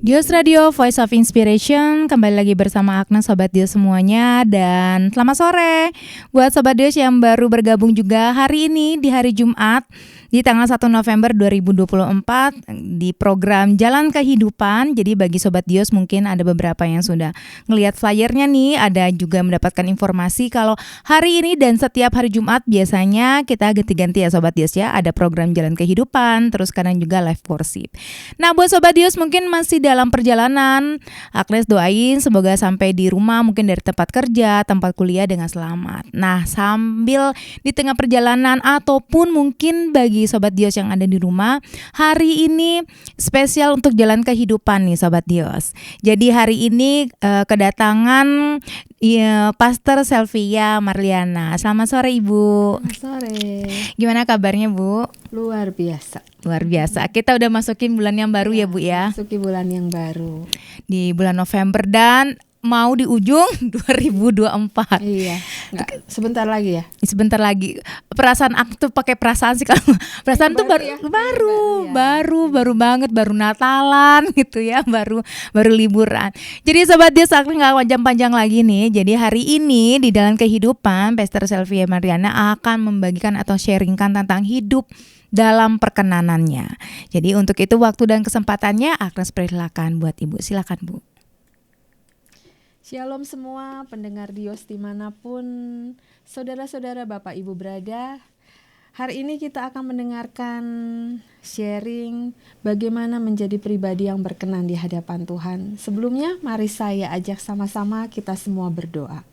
Dios Radio, Voice of Inspiration. Kembali lagi bersama Agnes, Sobat Dios semuanya. Dan selamat sore buat Sobat Dios yang baru bergabung juga hari ini di hari Jumat di tanggal 1 November 2024 di program Jalan Kehidupan. Jadi bagi Sobat Dios mungkin ada beberapa yang sudah ngelihat flyernya nih. Ada juga mendapatkan informasi kalau hari ini dan setiap hari Jumat biasanya kita ganti-ganti ya Sobat Dios ya. Ada program Jalan Kehidupan, terus kadang juga live worship. Nah buat Sobat Dios mungkin masih dalam perjalanan, Agnes doain semoga sampai di rumah, mungkin dari tempat kerja, tempat kuliah dengan selamat. Nah sambil di tengah perjalanan ataupun mungkin bagi Sobat Dios yang ada di rumah, hari ini spesial untuk Jalan Kehidupan nih Sobat Dios. Jadi hari ini kedatangan Pastor Selvia Marliana. Selamat sore Ibu. Selamat sore. Gimana kabarnya Bu? Luar biasa. Luar biasa. Kita udah masukin bulan yang baru ya Bu ya. Masuki bulan yang baru. Di bulan November dan mau di ujung 2024. Iya. Sebentar lagi ya. Sebentar lagi. Perasaan aku tuh pakai perasaan sih kalau perasaan tuh baru banget, baru Natalan gitu ya, baru liburan. Jadi Sobat Dios, aku nggak panjang-panjang lagi nih. Jadi hari ini di Dalam Kehidupan, Pastor Selvia Marliana akan membagikan atau sharingkan tentang hidup dalam perkenanannya. Jadi untuk itu waktu dan kesempatannya Agnes persilakan buat Ibu. Silakan Bu. Shalom semua pendengar Dios dimanapun saudara-saudara Bapak Ibu berada. Hari ini kita akan mendengarkan sharing bagaimana menjadi pribadi yang berkenan di hadapan Tuhan. Sebelumnya mari saya ajak sama-sama kita semua berdoa.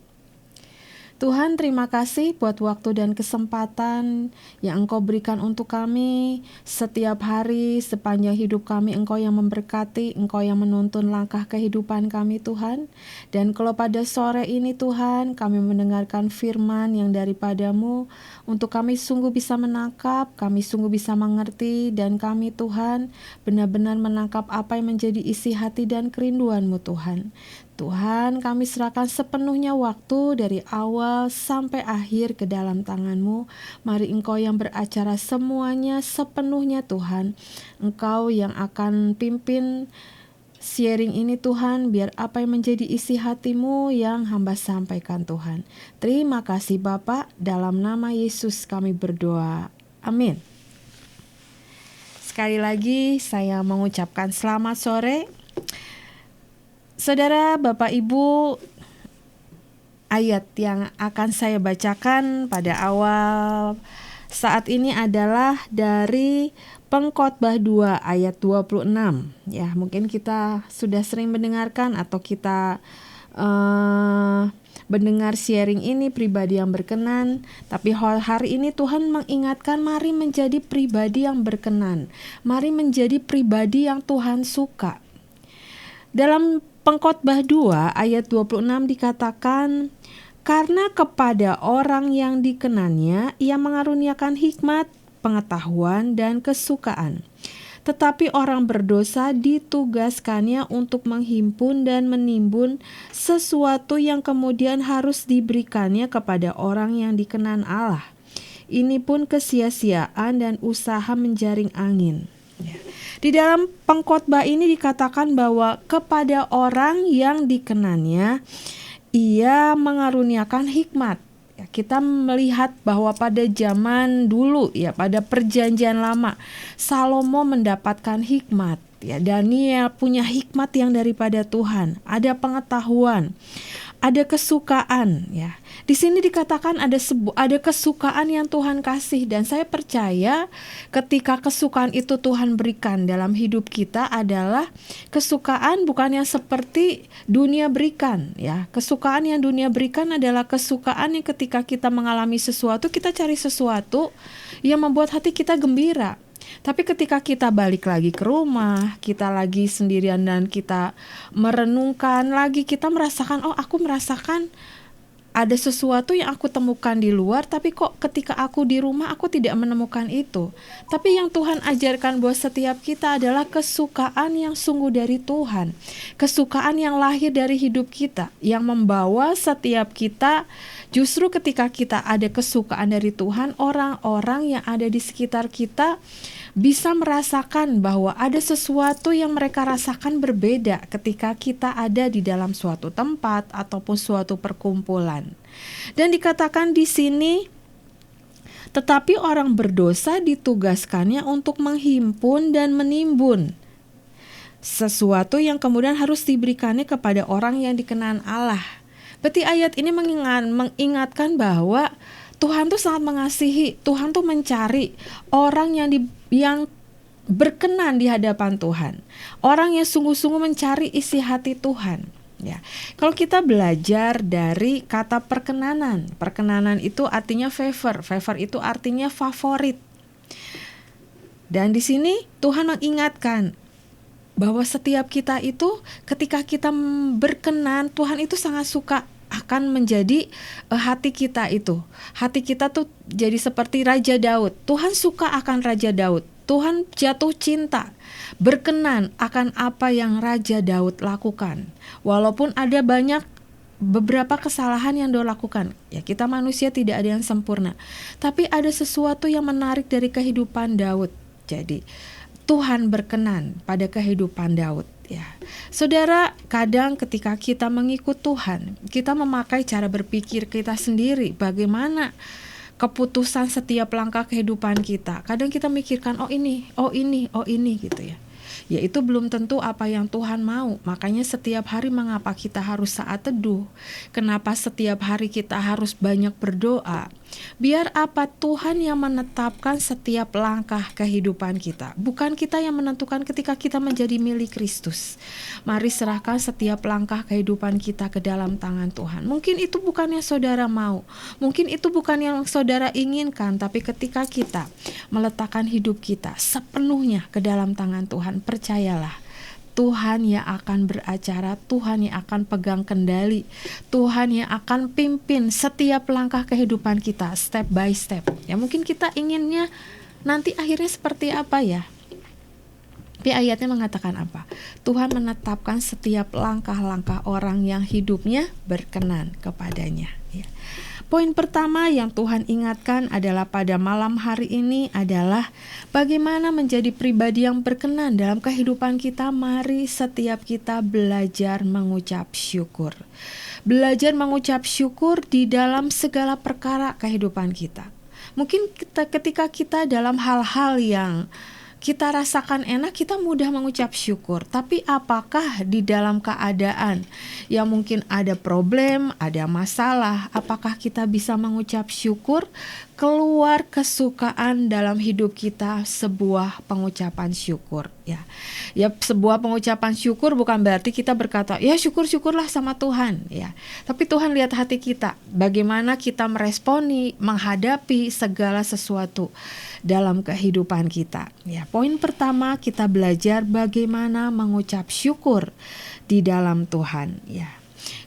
Tuhan, terima kasih buat waktu dan kesempatan yang Engkau berikan untuk kami. Setiap hari, sepanjang hidup kami, Engkau yang memberkati, Engkau yang menuntun langkah kehidupan kami Tuhan. Dan kalau pada sore ini Tuhan, kami mendengarkan firman yang daripada-Mu, untuk kami sungguh bisa menangkap, kami sungguh bisa mengerti, dan kami Tuhan benar-benar menangkap apa yang menjadi isi hati dan kerinduan-Mu Tuhan. Tuhan, kami serahkan sepenuhnya waktu dari awal sampai akhir ke dalam tangan-Mu. Mari Engkau yang beracara semuanya sepenuhnya Tuhan. Engkau yang akan pimpin sharing ini Tuhan, biar apa yang menjadi isi hati-Mu yang hamba sampaikan Tuhan. Terima kasih Bapa, dalam nama Yesus kami berdoa. Amin. Sekali lagi saya mengucapkan selamat sore. Saudara, Bapak, Ibu, ayat yang akan saya bacakan pada awal saat ini adalah dari Pengkhotbah 2 ayat 26. Ya, mungkin kita sudah sering mendengarkan atau kita mendengar sharing ini pribadi yang berkenan. Tapi hari ini Tuhan mengingatkan mari menjadi pribadi yang berkenan. Mari menjadi pribadi yang Tuhan suka. Dalam Pengkhotbah 2 ayat 26 dikatakan, karena kepada orang yang dikenannya ia mengaruniakan hikmat, pengetahuan, dan kesukaan. Tetapi orang berdosa ditugaskannya untuk menghimpun dan menimbun sesuatu yang kemudian harus diberikannya kepada orang yang dikenan Allah. Ini pun kesia-siaan dan usaha menjaring angin. Di dalam pengkhotbah ini dikatakan bahwa kepada orang yang dikenannya ia mengaruniakan hikmat. Ya, kita melihat bahwa pada zaman dulu ya, pada perjanjian lama, Salomo mendapatkan hikmat. Ya, Daniel punya hikmat yang daripada Tuhan, ada pengetahuan, ada kesukaan ya. Di sini dikatakan ada kesukaan yang Tuhan kasih, dan saya percaya ketika kesukaan itu Tuhan berikan dalam hidup kita adalah kesukaan bukan yang seperti dunia berikan ya. Kesukaan yang dunia berikan adalah kesukaan yang ketika kita mengalami sesuatu, kita cari sesuatu yang membuat hati kita gembira. Tapi ketika kita balik lagi ke rumah, kita lagi sendirian dan kita merenungkan lagi, kita merasakan, oh aku merasakan ada sesuatu yang aku temukan di luar, tapi kok ketika aku di rumah aku tidak menemukan itu. Tapi yang Tuhan ajarkan buat setiap kita adalah kesukaan yang sungguh dari Tuhan. Kesukaan yang lahir dari hidup kita, yang membawa setiap kita. Justru ketika kita ada kesukaan dari Tuhan, orang-orang yang ada di sekitar kita bisa merasakan bahwa ada sesuatu yang mereka rasakan berbeda ketika kita ada di dalam suatu tempat ataupun suatu perkumpulan. Dan dikatakan di sini, tetapi orang berdosa ditugaskannya untuk menghimpun dan menimbun sesuatu yang kemudian harus diberikannya kepada orang yang dikenan Allah. Berarti ayat ini mengingatkan bahwa Tuhan tuh sangat mengasihi, Tuhan tuh mencari orang yang berkenan di hadapan Tuhan, orang yang sungguh-sungguh mencari isi hati Tuhan. Ya, kalau kita belajar dari kata perkenanan, perkenanan itu artinya favor, favor itu artinya favorit. Dan di sini Tuhan mengingatkan bahwa setiap kita itu ketika kita berkenan, Tuhan itu sangat suka akan menjadi hati kita itu. Hati kita tuh jadi seperti Raja Daud. Tuhan suka akan Raja Daud. Tuhan jatuh cinta, berkenan akan apa yang Raja Daud lakukan. Walaupun ada beberapa kesalahan yang dia lakukan. Ya, kita manusia tidak ada yang sempurna. Tapi ada sesuatu yang menarik dari kehidupan Daud. Jadi Tuhan berkenan pada kehidupan Daud. Ya, saudara, kadang ketika kita mengikut Tuhan, kita memakai cara berpikir kita sendiri. Bagaimana keputusan setiap langkah kehidupan kita? Kadang kita mikirkan, oh ini gitu ya. Ya, itu belum tentu apa yang Tuhan mau. Makanya setiap hari mengapa kita harus saat teduh? Kenapa setiap hari kita harus banyak berdoa? Biar apa? Tuhan yang menetapkan setiap langkah kehidupan kita. Bukan kita yang menentukan ketika kita menjadi milik Kristus. Mari serahkan setiap langkah kehidupan kita ke dalam tangan Tuhan. Mungkin itu bukan yang saudara mau. Mungkin itu bukan yang saudara inginkan. Tapi ketika kita meletakkan hidup kita sepenuhnya ke dalam tangan Tuhan, percayalah, Tuhan yang akan beracara, Tuhan yang akan pegang kendali, Tuhan yang akan pimpin setiap langkah kehidupan kita step by step. Ya, mungkin kita inginnya nanti akhirnya seperti apa ya? Tapi ayatnya mengatakan apa? Tuhan menetapkan setiap langkah-langkah orang yang hidupnya berkenan kepadanya. Ya. Poin pertama yang Tuhan ingatkan adalah pada malam hari ini adalah bagaimana menjadi pribadi yang berkenan dalam kehidupan kita. Mari setiap kita belajar mengucap syukur. Belajar mengucap syukur di dalam segala perkara kehidupan kita. Mungkin ketika kita dalam hal-hal yang kita rasakan enak, kita mudah mengucap syukur. Tapi apakah di dalam keadaan yang mungkin ada problem, ada masalah, apakah kita bisa mengucap syukur? Keluar kesukaan dalam hidup kita sebuah pengucapan syukur. Ya, sebuah pengucapan syukur bukan berarti kita berkata, ya syukur-syukurlah sama Tuhan. Ya, tapi Tuhan lihat hati kita, bagaimana kita meresponi, menghadapi segala sesuatu dalam kehidupan kita. Ya, poin pertama kita belajar bagaimana mengucap syukur di dalam Tuhan. Ya,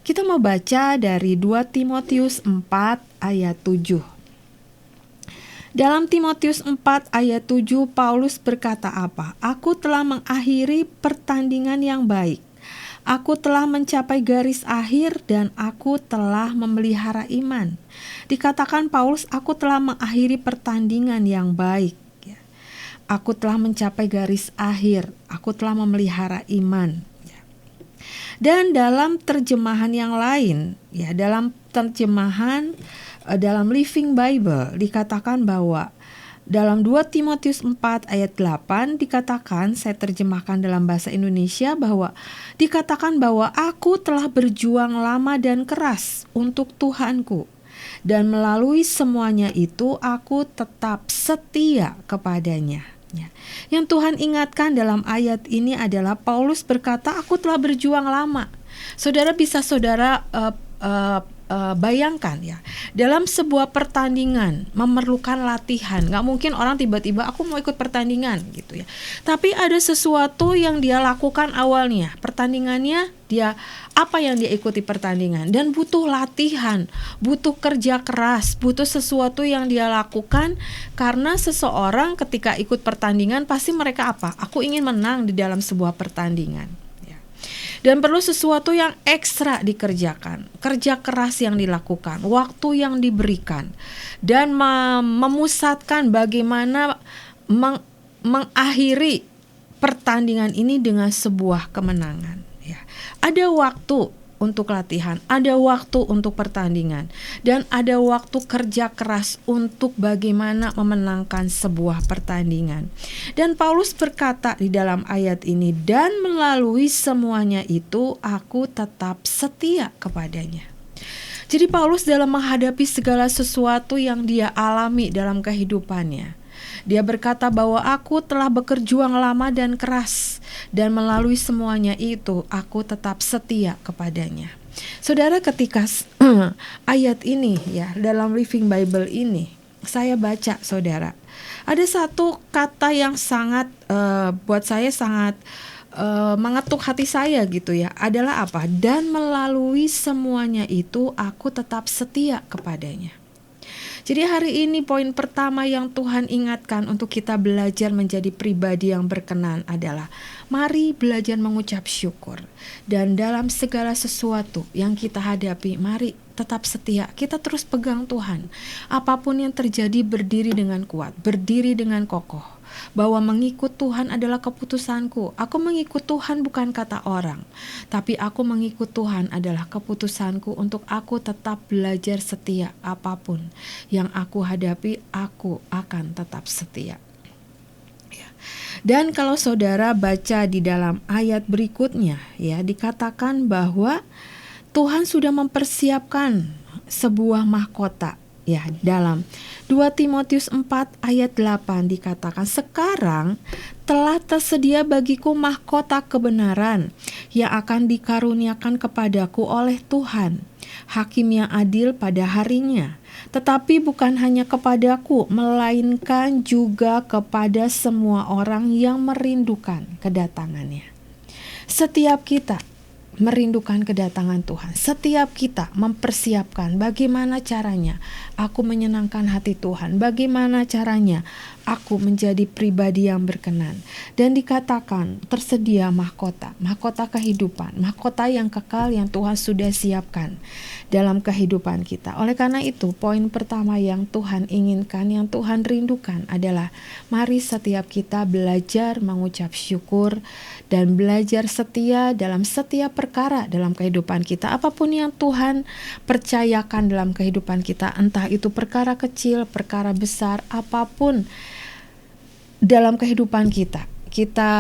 kita mau baca dari 2 Timotius 4 ayat 7. Dalam Timotius 4 ayat 7 Paulus berkata apa? Aku telah mengakhiri pertandingan yang baik. Aku telah mencapai garis akhir dan aku telah memelihara iman. Dikatakan Paulus, aku telah mengakhiri pertandingan yang baik. Aku telah mencapai garis akhir. Aku telah memelihara iman. Dan dalam terjemahan yang lain, ya, dalam terjemahan dalam Living Bible dikatakan bahwa dalam 2 Timotius 4 ayat 8 dikatakan, saya terjemahkan dalam bahasa Indonesia, bahwa dikatakan bahwa aku telah berjuang lama dan keras untuk Tuhanku, dan melalui semuanya itu aku tetap setia kepadanya. Ya. Yang Tuhan ingatkan dalam ayat ini adalah Paulus berkata, aku telah berjuang lama. Saudara bisa bayangkan ya, dalam sebuah pertandingan memerlukan latihan. Gak mungkin orang tiba-tiba aku mau ikut pertandingan gitu ya. Tapi ada sesuatu yang dia lakukan awalnya. Pertandingannya dia, apa yang dia ikuti pertandingan, dan butuh latihan, butuh kerja keras, butuh sesuatu yang dia lakukan. Karena seseorang ketika ikut pertandingan pasti mereka apa? Aku ingin menang di dalam sebuah pertandingan. Dan perlu sesuatu yang ekstra dikerjakan, kerja keras yang dilakukan, waktu yang diberikan, dan memusatkan bagaimana mengakhiri pertandingan ini dengan sebuah kemenangan. Ya. Ada waktu untuk latihan, ada waktu untuk pertandingan, dan ada waktu kerja keras untuk bagaimana memenangkan sebuah pertandingan. Dan Paulus berkata di dalam ayat ini, dan melalui semuanya itu aku tetap setia kepadanya. Jadi Paulus dalam menghadapi segala sesuatu yang dia alami dalam kehidupannya, dia berkata bahwa aku telah berjuang lama dan keras, dan melalui semuanya itu aku tetap setia kepadanya. Saudara, ketika ayat ini ya dalam Living Bible ini saya baca, saudara, ada satu kata yang sangat buat saya sangat mengetuk hati saya gitu ya, adalah apa? Dan melalui semuanya itu aku tetap setia kepadanya. Jadi hari ini poin pertama yang Tuhan ingatkan untuk kita belajar menjadi pribadi yang berkenan adalah mari belajar mengucap syukur. Dan dalam segala sesuatu yang kita hadapi, mari tetap setia. Kita terus pegang Tuhan. Apapun yang terjadi, berdiri dengan kuat, berdiri dengan kokoh. Bahwa mengikut Tuhan adalah keputusanku. Aku mengikut Tuhan bukan kata orang, tapi aku mengikut Tuhan adalah keputusanku untuk aku tetap belajar setia. Apapun yang aku hadapi, aku akan tetap setia. Dan kalau saudara baca di dalam ayat berikutnya, ya, dikatakan bahwa Tuhan sudah mempersiapkan sebuah mahkota. Ya, dalam 2 Timotius 4 ayat 8 dikatakan, sekarang telah tersedia bagiku mahkota kebenaran yang akan dikaruniakan kepadaku oleh Tuhan, hakim yang adil pada harinya. Tetapi bukan hanya kepadaku, melainkan juga kepada semua orang yang merindukan kedatangannya. Setiap kita merindukan kedatangan Tuhan. Setiap kita mempersiapkan bagaimana caranya aku menyenangkan hati Tuhan, bagaimana caranya aku menjadi pribadi yang berkenan. Dan dikatakan tersedia mahkota, mahkota kehidupan, mahkota yang kekal yang Tuhan sudah siapkan dalam kehidupan kita. Oleh karena itu, poin pertama yang Tuhan inginkan, yang Tuhan rindukan adalah mari setiap kita belajar mengucap syukur dan belajar setia dalam setiap perkara dalam kehidupan kita. Apapun yang Tuhan percayakan dalam kehidupan kita, entah itu perkara kecil, perkara besar, apapun dalam kehidupan kita. Kita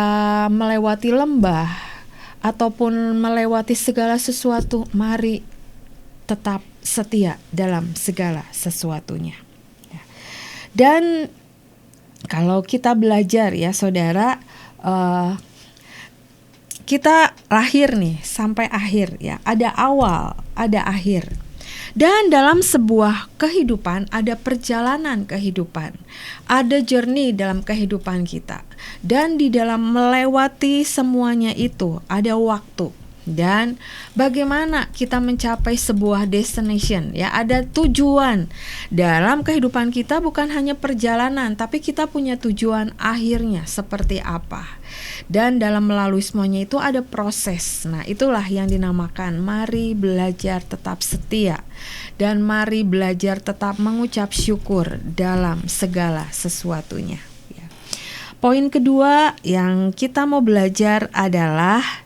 melewati lembah ataupun melewati segala sesuatu, mari tetap setia dalam segala sesuatunya. Dan kalau kita belajar ya saudara, kita lahir nih sampai akhir ya, ada awal, ada akhir. Dan dalam sebuah kehidupan ada perjalanan kehidupan, ada journey dalam kehidupan kita. Dan di dalam melewati semuanya itu ada waktu. Dan bagaimana kita mencapai sebuah destination ya, ada tujuan dalam kehidupan kita, bukan hanya perjalanan, tapi kita punya tujuan akhirnya seperti apa. Dan dalam melalui semuanya itu ada proses. Nah, itulah yang dinamakan mari belajar tetap setia dan mari belajar tetap mengucap syukur dalam segala sesuatunya ya. Poin kedua yang kita mau belajar adalah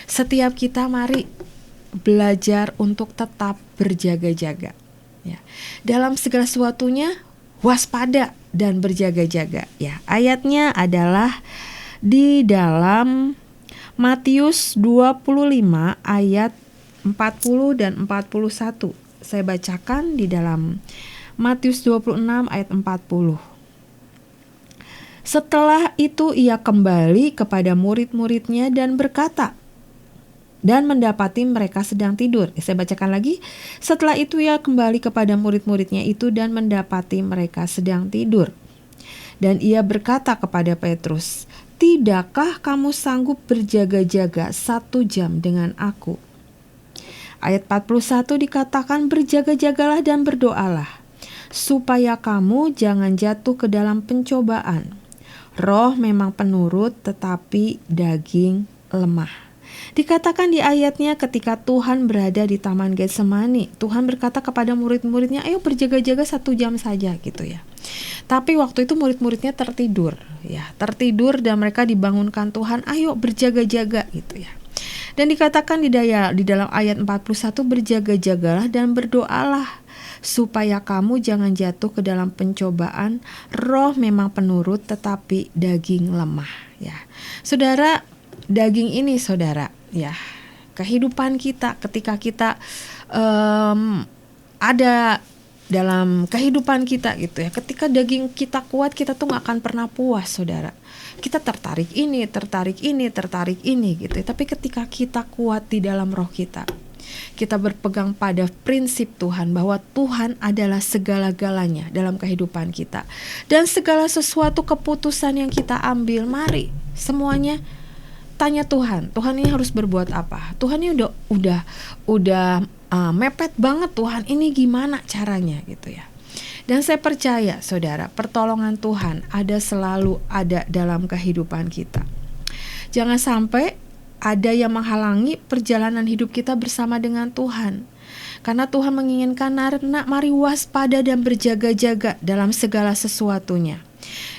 setiap kita mari belajar untuk tetap berjaga-jaga ya. Dalam segala sesuatunya waspada dan berjaga-jaga ya. Ayatnya adalah di dalam Matius 25 ayat 40 dan 41. Saya bacakan di dalam Matius 26 ayat 40. Setelah itu ia kembali kepada murid-muridnya dan berkata, dan mendapati mereka sedang tidur. Saya bacakan lagi. Setelah itu ia kembali kepada murid-muridnya itu dan mendapati mereka sedang tidur. Dan ia berkata kepada Petrus, tidakkah kamu sanggup berjaga-jaga 1 jam dengan aku? Ayat 41 dikatakan, berjaga-jagalah dan berdoalah, supaya kamu jangan jatuh ke dalam pencobaan. Roh memang penurut, tetapi daging lemah. Dikatakan di ayatnya ketika Tuhan berada di Taman Getsemani, Tuhan berkata kepada murid-muridnya, ayo berjaga-jaga 1 jam saja gitu ya. Tapi waktu itu murid-muridnya tertidur, ya, tertidur dan mereka dibangunkan Tuhan, ayo berjaga-jaga gitu ya. Dan dikatakan di dalam ayat 41, berjaga-jagalah dan berdoalah supaya kamu jangan jatuh ke dalam pencobaan. Roh memang penurut tetapi daging lemah, ya. Saudara, daging ini saudara, ya, kehidupan kita ketika kita ada dalam kehidupan kita gitu ya. Ketika daging kita kuat, kita tuh gak akan pernah puas saudara. Kita tertarik ini gitu ya. Tapi ketika kita kuat di dalam roh kita berpegang pada prinsip Tuhan bahwa Tuhan adalah segala-galanya dalam kehidupan kita. Dan segala sesuatu keputusan yang kita ambil, mari semuanya tanya Tuhan. Tuhan ini harus berbuat apa? Tuhan ini udah mepet banget, Tuhan ini gimana caranya gitu ya. Dan saya percaya saudara, pertolongan Tuhan selalu ada dalam kehidupan kita. Jangan sampai ada yang menghalangi perjalanan hidup kita bersama dengan Tuhan. Karena Tuhan menginginkan mari waspada dan berjaga-jaga dalam segala sesuatunya.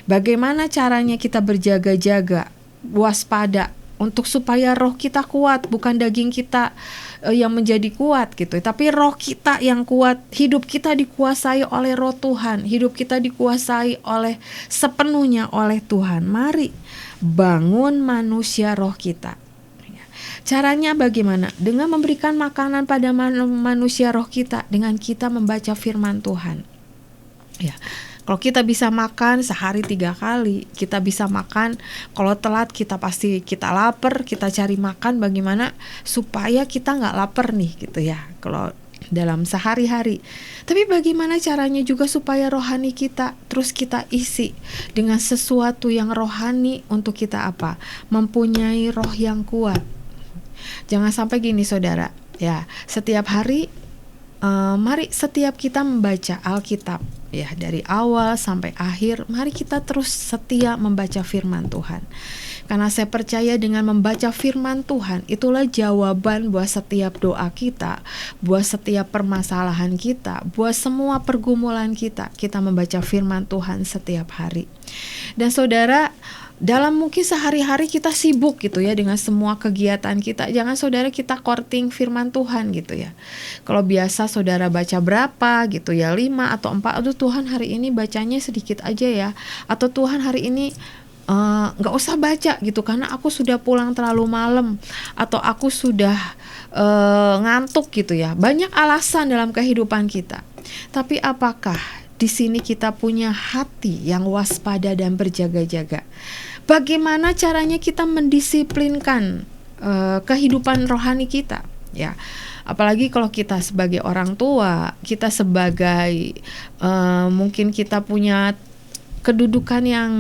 Bagaimana caranya kita berjaga-jaga, waspada, untuk supaya roh kita kuat, bukan daging kita yang menjadi kuat gitu, tapi roh kita yang kuat. Hidup kita dikuasai oleh roh Tuhan, hidup kita dikuasai sepenuhnya oleh Tuhan. Mari bangun manusia roh kita. Caranya bagaimana? Dengan memberikan makanan pada manusia roh kita, dengan kita membaca firman Tuhan. Ya, kalau kita bisa makan sehari 3 kali, kita bisa makan. Kalau telat kita lapar, kita cari makan bagaimana supaya kita nggak lapar nih gitu ya. Kalau dalam sehari-hari. Tapi bagaimana caranya juga supaya rohani kita terus kita isi dengan sesuatu yang rohani untuk kita apa? Mempunyai roh yang kuat. Jangan sampai gini saudara, ya, setiap hari mari setiap kita membaca Alkitab, ya, dari awal sampai akhir, mari kita terus setia membaca firman Tuhan. Karena saya percaya dengan membaca firman Tuhan, itulah jawaban buat setiap doa kita, buat setiap permasalahan kita, buat semua pergumulan kita membaca firman Tuhan setiap hari. Dan saudara, dalam mungkin sehari-hari kita sibuk gitu ya dengan semua kegiatan kita. Jangan saudara kita courting firman Tuhan gitu ya. Kalau biasa saudara baca berapa gitu ya, 5 atau 4, aduh Tuhan hari ini bacanya sedikit aja ya. Atau Tuhan hari ini gak usah baca gitu karena aku sudah pulang terlalu malam. Atau aku sudah ngantuk gitu ya. Banyak alasan dalam kehidupan kita. Tapi apakah di sini kita punya hati yang waspada dan berjaga-jaga? Bagaimana caranya kita mendisiplinkan kehidupan rohani kita, ya? Apalagi kalau kita sebagai orang tua, kita sebagai mungkin kita punya kedudukan yang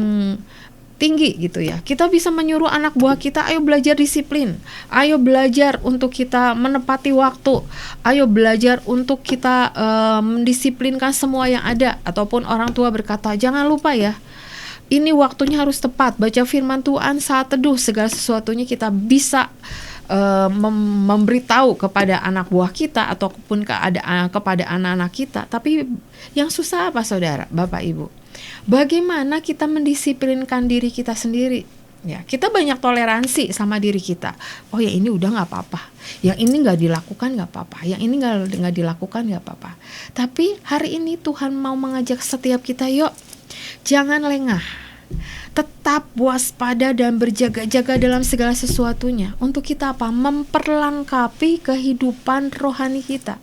tinggi gitu ya. Kita bisa menyuruh anak buah kita, ayo belajar disiplin, ayo belajar untuk kita menepati waktu, ayo belajar untuk kita mendisiplinkan semua yang ada. Ataupun orang tua berkata, jangan lupa ya, ini waktunya harus tepat, baca firman Tuhan saat teduh, segala sesuatunya kita bisa memberitahu kepada anak buah kita ataupun kepada anak-anak kita. Tapi yang susah apa saudara, Bapak Ibu? Bagaimana kita mendisiplinkan diri kita sendiri? Ya, kita banyak toleransi sama diri kita. Oh ya ini udah gak apa-apa, yang ini gak dilakukan gak apa-apa, yang ini gak dilakukan gak apa-apa. Tapi hari ini Tuhan mau mengajak setiap kita, yuk jangan lengah, tetap waspada dan berjaga-jaga dalam segala sesuatunya. Untuk kita apa? Memperlengkapi kehidupan rohani kita.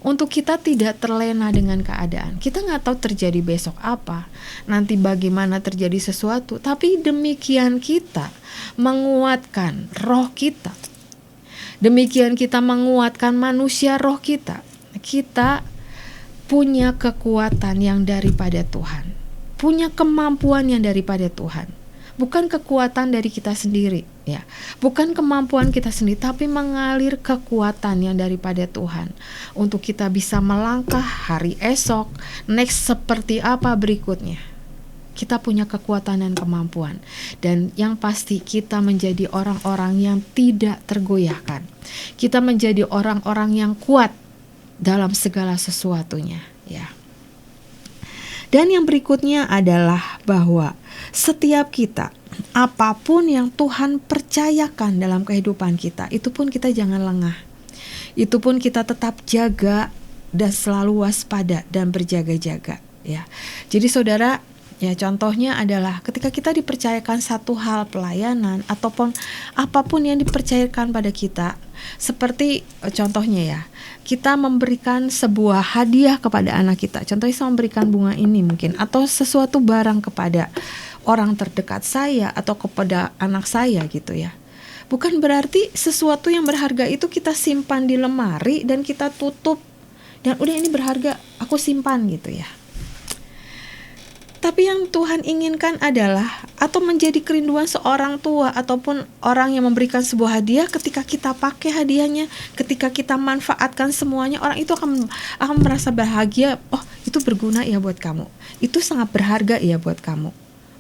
Untuk kita tidak terlena dengan keadaan. Kita gak tahu terjadi besok apa, nanti bagaimana terjadi sesuatu. Tapi demikian kita menguatkan roh kita, demikian kita menguatkan manusia roh kita. Kita punya kekuatan yang daripada Tuhan, punya kemampuan yang daripada Tuhan. Bukan kekuatan dari kita sendiri, ya. Bukan kemampuan kita sendiri, tapi mengalir kekuatan yang daripada Tuhan untuk kita bisa melangkah hari esok, next seperti apa berikutnya. Kita punya kekuatan dan kemampuan, dan yang pasti kita menjadi orang-orang yang tidak tergoyahkan. Kita menjadi orang-orang yang kuat dalam segala sesuatunya, ya. Dan yang berikutnya adalah bahwa setiap kita, apapun yang Tuhan percayakan dalam kehidupan kita, itu pun kita jangan lengah. Itu pun kita tetap jaga dan selalu waspada dan berjaga-jaga, ya. Jadi saudara, ya contohnya adalah ketika kita dipercayakan satu hal pelayanan ataupun apapun yang dipercayakan pada kita, seperti contohnya ya, kita memberikan sebuah hadiah kepada anak kita. Contohnya saya memberikan bunga ini mungkin, atau sesuatu barang kepada orang terdekat saya atau kepada anak saya gitu ya. Bukan berarti sesuatu yang berharga itu kita simpan di lemari dan kita tutup dan udah ini berharga, aku simpan gitu ya. Tapi yang Tuhan inginkan adalah, atau menjadi kerinduan seorang tua ataupun orang yang memberikan sebuah hadiah, ketika kita pakai hadiahnya, ketika kita manfaatkan semuanya, orang itu akan merasa bahagia. Oh, itu berguna ya buat kamu, itu sangat berharga ya buat kamu.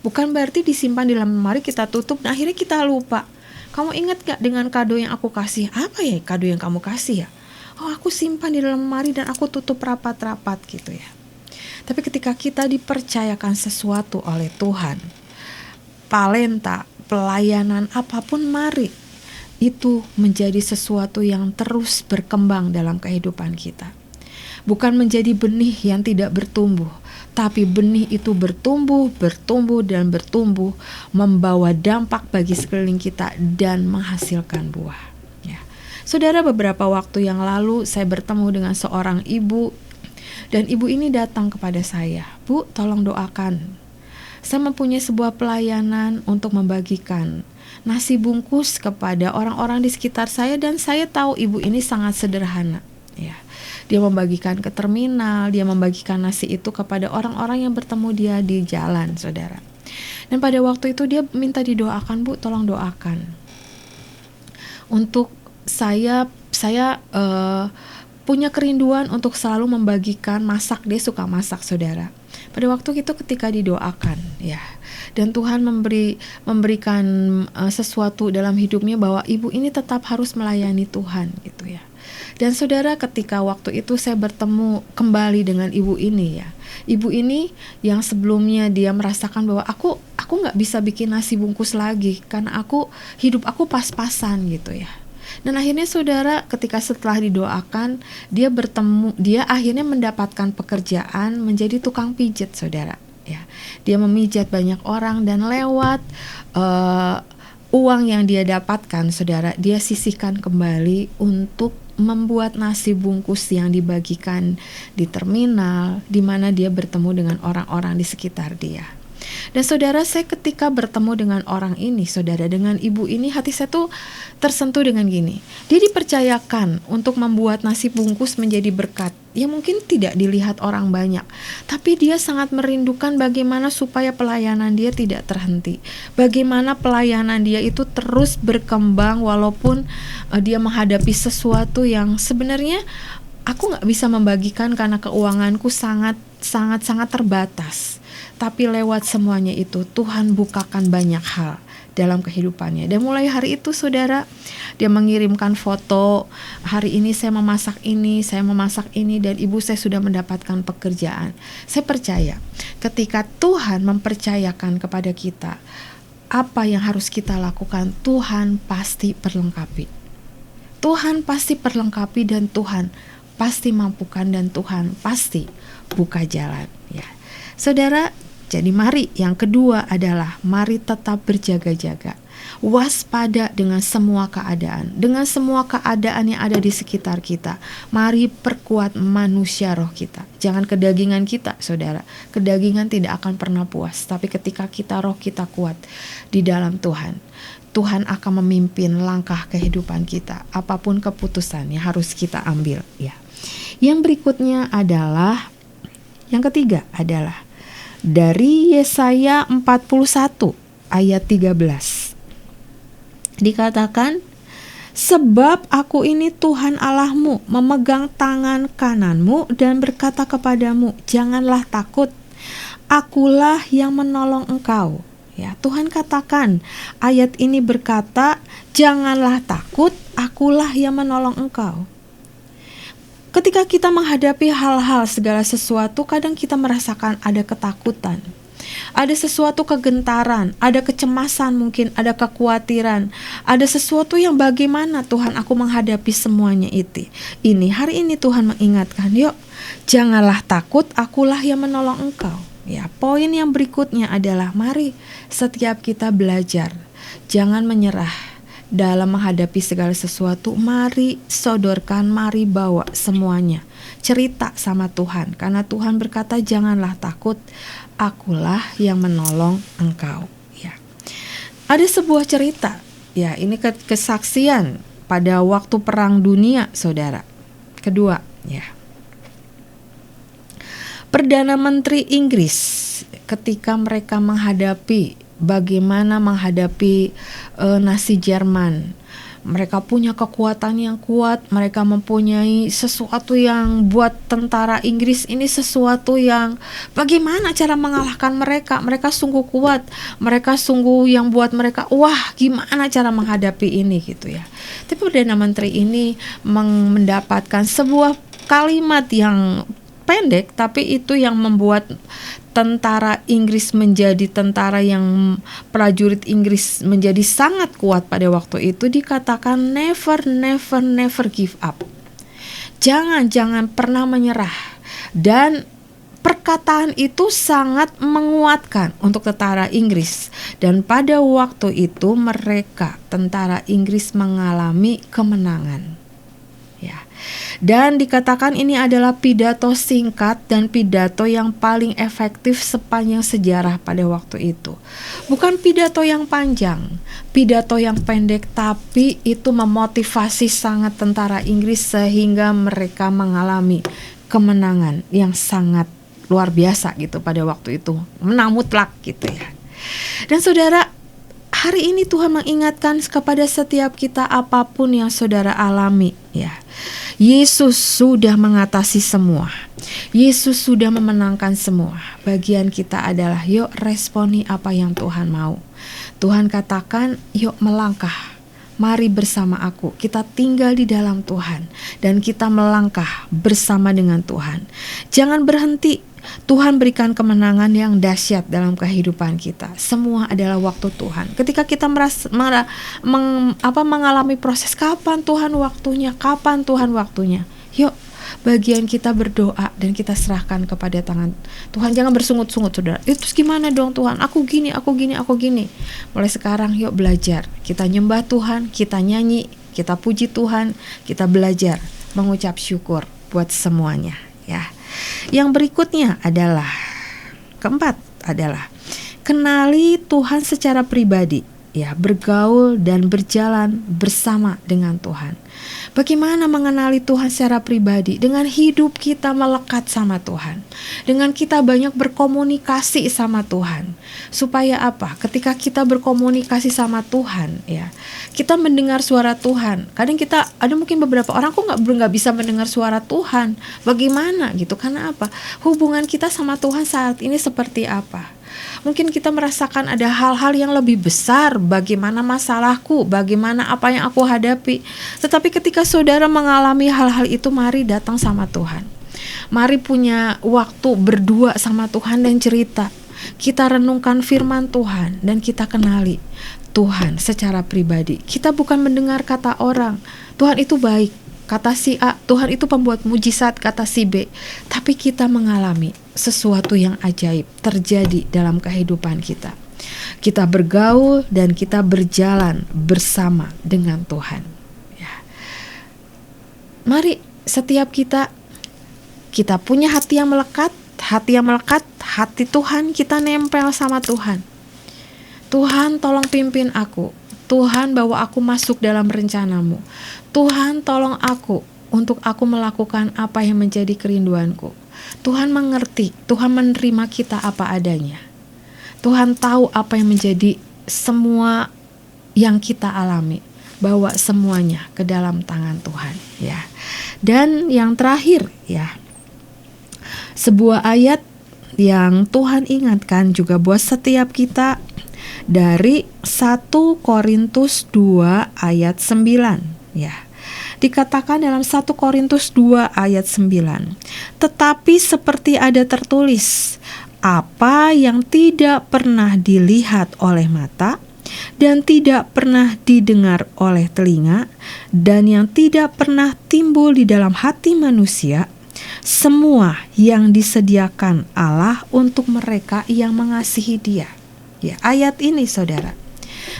Bukan berarti disimpan di dalam lemari, kita tutup, dan akhirnya kita lupa. Kamu ingat gak dengan kado yang aku kasih? Apa ya kado yang kamu kasih ya? Oh, aku simpan di dalam lemari dan aku tutup rapat-rapat gitu ya. Tapi ketika kita dipercayakan sesuatu oleh Tuhan, talenta, pelayanan, apapun, mari itu menjadi sesuatu yang terus berkembang dalam kehidupan kita. Bukan menjadi benih yang tidak bertumbuh, tapi benih itu bertumbuh, dan bertumbuh, membawa dampak bagi sekeliling kita dan menghasilkan buah. Ya. Saudara, beberapa waktu yang lalu saya bertemu dengan seorang ibu, dan ibu ini datang kepada saya, Bu, tolong doakan. Saya mempunyai sebuah pelayanan untuk membagikan nasi bungkus kepada orang-orang di sekitar saya, dan saya tahu ibu ini sangat sederhana. Ya. Dia membagikan ke terminal, dia membagikan nasi itu kepada orang-orang yang bertemu dia di jalan, saudara. Dan pada waktu itu dia minta didoakan, Bu, tolong doakan. Untuk saya punya kerinduan untuk selalu membagikan masak, dia suka masak, saudara. Pada waktu itu ketika didoakan, ya, dan Tuhan memberikan sesuatu dalam hidupnya bahwa ibu ini tetap harus melayani Tuhan, gitu ya. Dan saudara, ketika waktu itu saya bertemu kembali dengan ibu ini ya. Ibu ini yang sebelumnya dia merasakan bahwa aku nggak bisa bikin nasi bungkus lagi karena hidup aku pas-pasan gitu ya. Dan akhirnya saudara, ketika setelah didoakan, dia akhirnya mendapatkan pekerjaan menjadi tukang pijat, saudara. Ya, dia memijat banyak orang dan lewat uang yang dia dapatkan, saudara, dia sisihkan kembali untuk membuat nasi bungkus yang dibagikan di terminal, di mana dia bertemu dengan orang-orang di sekitar dia. Dan saudara, saya ketika bertemu dengan orang ini, saudara, dengan ibu ini, hati saya tuh tersentuh dengan gini. Dia dipercayakan untuk membuat nasi bungkus menjadi berkat. Ya mungkin tidak dilihat orang banyak, tapi dia sangat merindukan bagaimana supaya pelayanan dia tidak terhenti. Bagaimana pelayanan dia itu terus berkembang walaupun dia menghadapi sesuatu yang sebenarnya aku gak bisa membagikan karena keuanganku sangat terbatas. Tapi lewat semuanya itu Tuhan bukakan banyak hal dalam kehidupannya. Dan mulai hari itu saudara, dia mengirimkan foto, hari ini saya memasak ini, dan ibu saya sudah mendapatkan pekerjaan. Saya percaya ketika Tuhan mempercayakan kepada kita apa yang harus kita lakukan, Tuhan pasti perlengkapi. Tuhan pasti perlengkapi dan Tuhan pasti mampukan dan Tuhan pasti buka jalan ya. Saudara, jadi mari yang kedua adalah mari tetap berjaga-jaga. Waspada dengan semua keadaan yang ada di sekitar kita. Mari perkuat manusia roh kita. Jangan kedagingan kita, saudara. Kedagingan tidak akan pernah puas. Tapi ketika roh kita kuat di dalam Tuhan, Tuhan akan memimpin langkah kehidupan kita. Apapun keputusan yang harus kita ambil. Ya. Yang berikutnya adalah, yang ketiga adalah dari Yesaya 41 ayat 13. Dikatakan, sebab aku ini Tuhan Allahmu, memegang tangan kananmu dan berkata kepadamu, janganlah takut, akulah yang menolong engkau. Ya, Tuhan katakan, ayat ini berkata, janganlah takut, akulah yang menolong engkau. Ketika kita menghadapi hal-hal segala sesuatu, kadang kita merasakan ada ketakutan, ada sesuatu kegentaran, ada kecemasan, mungkin ada kekhawatiran, ada sesuatu yang bagaimana Tuhan aku menghadapi semuanya itu. Hari ini Tuhan mengingatkan, yuk janganlah takut, akulah yang menolong engkau. Ya, poin yang berikutnya adalah mari setiap kita belajar, jangan menyerah dalam menghadapi segala sesuatu. Mari sodorkan, mari bawa semuanya, cerita sama Tuhan, karena Tuhan berkata janganlah takut, akulah yang menolong engkau. Ya, ada sebuah cerita, ya ini kesaksian pada waktu Perang Dunia, saudara. Kedua, ya, Perdana Menteri Inggris ketika mereka bagaimana menghadapi Nazi Jerman. Mereka punya kekuatan yang kuat, mereka mempunyai sesuatu yang buat tentara Inggris ini sesuatu yang bagaimana cara mengalahkan mereka. Mereka sungguh kuat, mereka sungguh yang buat mereka, wah gimana cara menghadapi ini gitu ya. Tapi Perdana Menteri ini mendapatkan sebuah kalimat yang pendek, tapi itu yang membuat tentara Inggris menjadi tentara yang prajurit Inggris menjadi sangat kuat pada waktu itu. Dikatakan never give up. Jangan pernah menyerah. Dan perkataan itu sangat menguatkan untuk tentara Inggris. Dan pada waktu itu tentara Inggris mengalami kemenangan. Ya. Dan dikatakan ini adalah pidato singkat dan pidato yang paling efektif sepanjang sejarah pada waktu itu. Bukan pidato yang panjang, pidato yang pendek, tapi itu memotivasi sangat tentara Inggris sehingga mereka mengalami kemenangan yang sangat luar biasa gitu pada waktu itu. Menang mutlak gitu ya. Dan saudara, hari ini Tuhan mengingatkan kepada setiap kita apapun yang saudara alami ya. Yesus sudah mengatasi semua. Yesus sudah memenangkan semua. Bagian kita adalah yuk responi apa yang Tuhan mau. Tuhan katakan yuk melangkah. Mari bersama aku. Kita tinggal di dalam Tuhan dan kita melangkah bersama dengan Tuhan. Jangan berhenti. Tuhan berikan kemenangan yang dahsyat dalam kehidupan kita. Semua adalah waktu Tuhan. Ketika kita mengalami proses, kapan Tuhan waktunya? Kapan Tuhan waktunya? Yuk, bagian kita berdoa dan kita serahkan kepada tangan Tuhan. Jangan bersungut-sungut, saudara. Terus gimana dong Tuhan? Aku gini. Mulai sekarang yuk belajar. Kita nyembah Tuhan, kita nyanyi, kita puji Tuhan, kita belajar mengucap syukur buat semuanya, ya. Yang berikutnya adalah keempat adalah kenali Tuhan secara pribadi, ya, bergaul dan berjalan bersama dengan Tuhan. Bagaimana mengenali Tuhan secara pribadi? Dengan hidup kita melekat sama Tuhan, dengan kita banyak berkomunikasi sama Tuhan. Supaya apa? Ketika kita berkomunikasi sama Tuhan, ya, kita mendengar suara Tuhan. Kadang kita ada mungkin beberapa orang kok nggak bisa mendengar suara Tuhan. Bagaimana gitu? Karena apa? Hubungan kita sama Tuhan saat ini seperti apa? Mungkin kita merasakan ada hal-hal yang lebih besar, bagaimana masalahku, bagaimana apa yang aku hadapi. Tetapi ketika saudara mengalami hal-hal itu, mari datang sama Tuhan. Mari punya waktu berdua sama Tuhan dan cerita. Kita renungkan firman Tuhan dan kita kenali Tuhan secara pribadi. Kita bukan mendengar kata orang, Tuhan itu baik, kata si A, Tuhan itu pembuat mujizat, kata si B. Tapi kita mengalami sesuatu yang ajaib terjadi dalam kehidupan kita. Kita bergaul dan kita berjalan bersama dengan Tuhan, ya. Mari setiap kita punya hati yang melekat, hati Tuhan, kita nempel sama Tuhan. Tuhan tolong pimpin aku. Tuhan bawa aku masuk dalam rencanamu. Tuhan tolong aku untuk aku melakukan apa yang menjadi kerinduanku. Tuhan mengerti, Tuhan menerima kita apa adanya. Tuhan tahu apa yang menjadi semua yang kita alami. Bawa semuanya ke dalam tangan Tuhan, ya. Dan yang terakhir, ya, sebuah ayat yang Tuhan ingatkan juga buat setiap kita dari 1 Korintus 2 ayat 9, ya. Dikatakan dalam 1 Korintus 2 ayat 9. Tetapi seperti ada tertulis, apa yang tidak pernah dilihat oleh mata dan tidak pernah didengar oleh telinga dan yang tidak pernah timbul di dalam hati manusia, semua yang disediakan Allah untuk mereka yang mengasihi Dia. Ya, ayat ini saudara,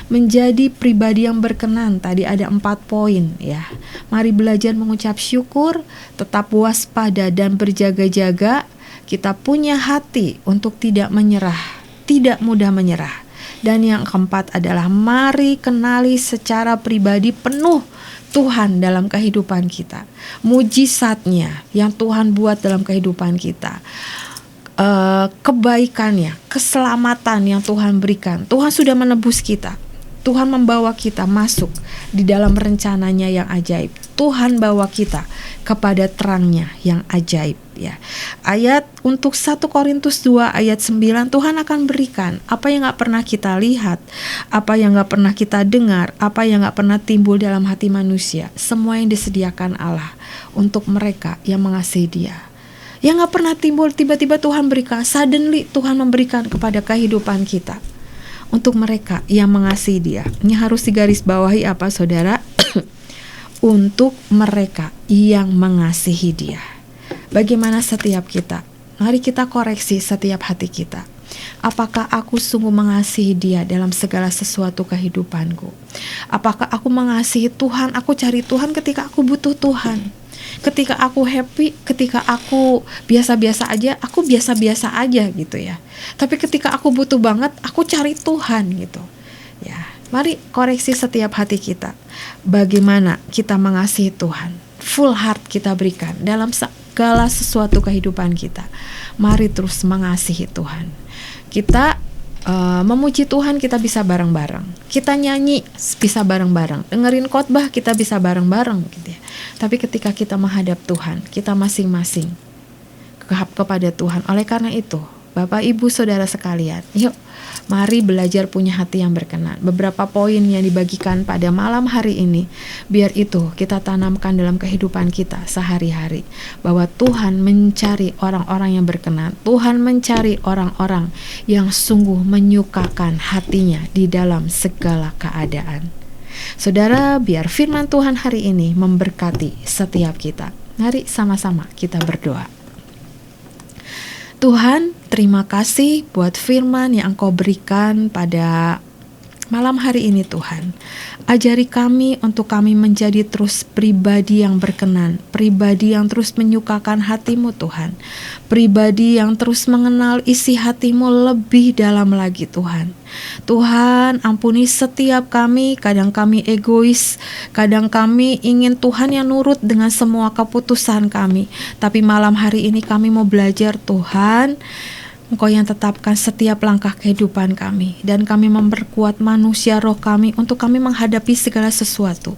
menjadi pribadi yang berkenan. Tadi ada 4 poin ya. Mari belajar mengucap syukur, tetap waspada dan berjaga-jaga. Kita punya hati untuk tidak menyerah, tidak mudah menyerah. Dan yang keempat adalah mari kenali secara pribadi penuh Tuhan dalam kehidupan kita. Mujizatnya yang Tuhan buat dalam kehidupan kita. Kebaikannya, keselamatan yang Tuhan berikan. Tuhan sudah menebus kita. Tuhan membawa kita masuk di dalam rencananya yang ajaib. Tuhan bawa kita kepada terangnya yang ajaib ya. Ayat untuk 1 Korintus 2 ayat 9, Tuhan akan berikan apa yang gak pernah kita lihat, apa yang gak pernah kita dengar, apa yang gak pernah timbul dalam hati manusia. Semua yang disediakan Allah untuk mereka yang mengasihi Dia. Yang gak pernah timbul, tiba-tiba Tuhan berikan, suddenly Tuhan memberikan kepada kehidupan kita. Untuk mereka yang mengasihi Dia. Ini harus digarisbawahi apa saudara? Untuk mereka yang mengasihi Dia. Bagaimana setiap kita? Mari kita koreksi setiap hati kita. Apakah aku sungguh mengasihi Dia dalam segala sesuatu kehidupanku? Apakah aku mengasihi Tuhan? Aku cari Tuhan ketika aku butuh Tuhan. Ketika aku happy, ketika aku biasa-biasa aja, aku biasa-biasa aja gitu ya. Tapi ketika aku butuh banget, aku cari Tuhan gitu. Ya, mari koreksi setiap hati kita. Bagaimana kita mengasihi Tuhan? Full heart kita berikan dalam segala sesuatu kehidupan kita. Mari terus mengasihi Tuhan. Kita memuji Tuhan, kita bisa bareng-bareng. Kita nyanyi bisa bareng-bareng. Dengerin khotbah kita bisa bareng-bareng gitu ya. Tapi ketika kita menghadap Tuhan, kita masing-masing kepada Tuhan. Oleh karena itu, Bapak Ibu Saudara sekalian, yuk mari belajar punya hati yang berkenan. Beberapa poin yang dibagikan pada malam hari ini, biar itu kita tanamkan dalam kehidupan kita sehari-hari. Bahwa Tuhan mencari orang-orang yang berkenan. Tuhan mencari orang-orang yang sungguh menyukakan hatinya di dalam segala keadaan. Saudara, biar firman Tuhan hari ini memberkati setiap kita. Mari sama-sama kita berdoa. Tuhan, terima kasih buat firman yang Engkau berikan pada malam hari ini Tuhan. Ajari kami untuk kami menjadi terus pribadi yang berkenan, pribadi yang terus menyukakan hati-Mu Tuhan, pribadi yang terus mengenal isi hati-Mu lebih dalam lagi Tuhan. Tuhan, ampuni setiap kami, kadang kami egois, kadang kami ingin Tuhan yang nurut dengan semua keputusan kami. Tapi malam hari ini kami mau belajar Tuhan, Engkau yang tetapkan setiap langkah kehidupan kami, dan kami memperkuat manusia roh kami untuk kami menghadapi segala sesuatu.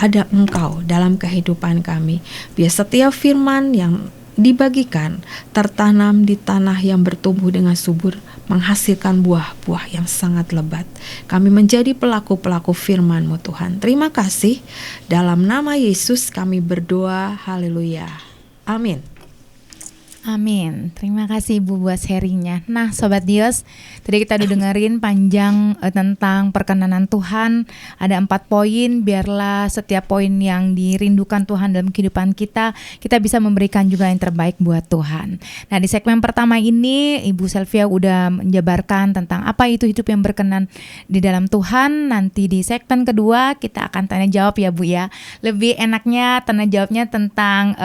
Ada Engkau dalam kehidupan kami. Biar setiap firman yang dibagikan tertanam di tanah yang bertumbuh dengan subur, menghasilkan buah-buah yang sangat lebat. Kami menjadi pelaku-pelaku firman-Mu Tuhan. Terima kasih. Dalam nama Yesus kami berdoa. Haleluya. Amin. Amin. Terima kasih Ibu buat sharingnya. Nah Sobat Dios, tadi kita udah dengerin panjang tentang perkenanan Tuhan. Ada 4 poin, biarlah setiap poin yang dirindukan Tuhan dalam kehidupan kita bisa memberikan juga yang terbaik buat Tuhan. Nah di segmen pertama ini Ibu Selvia udah menjabarkan tentang apa itu hidup yang berkenan di dalam Tuhan. Nanti di segmen kedua kita akan tanya jawab ya Bu ya. Lebih enaknya tanya jawabnya tentang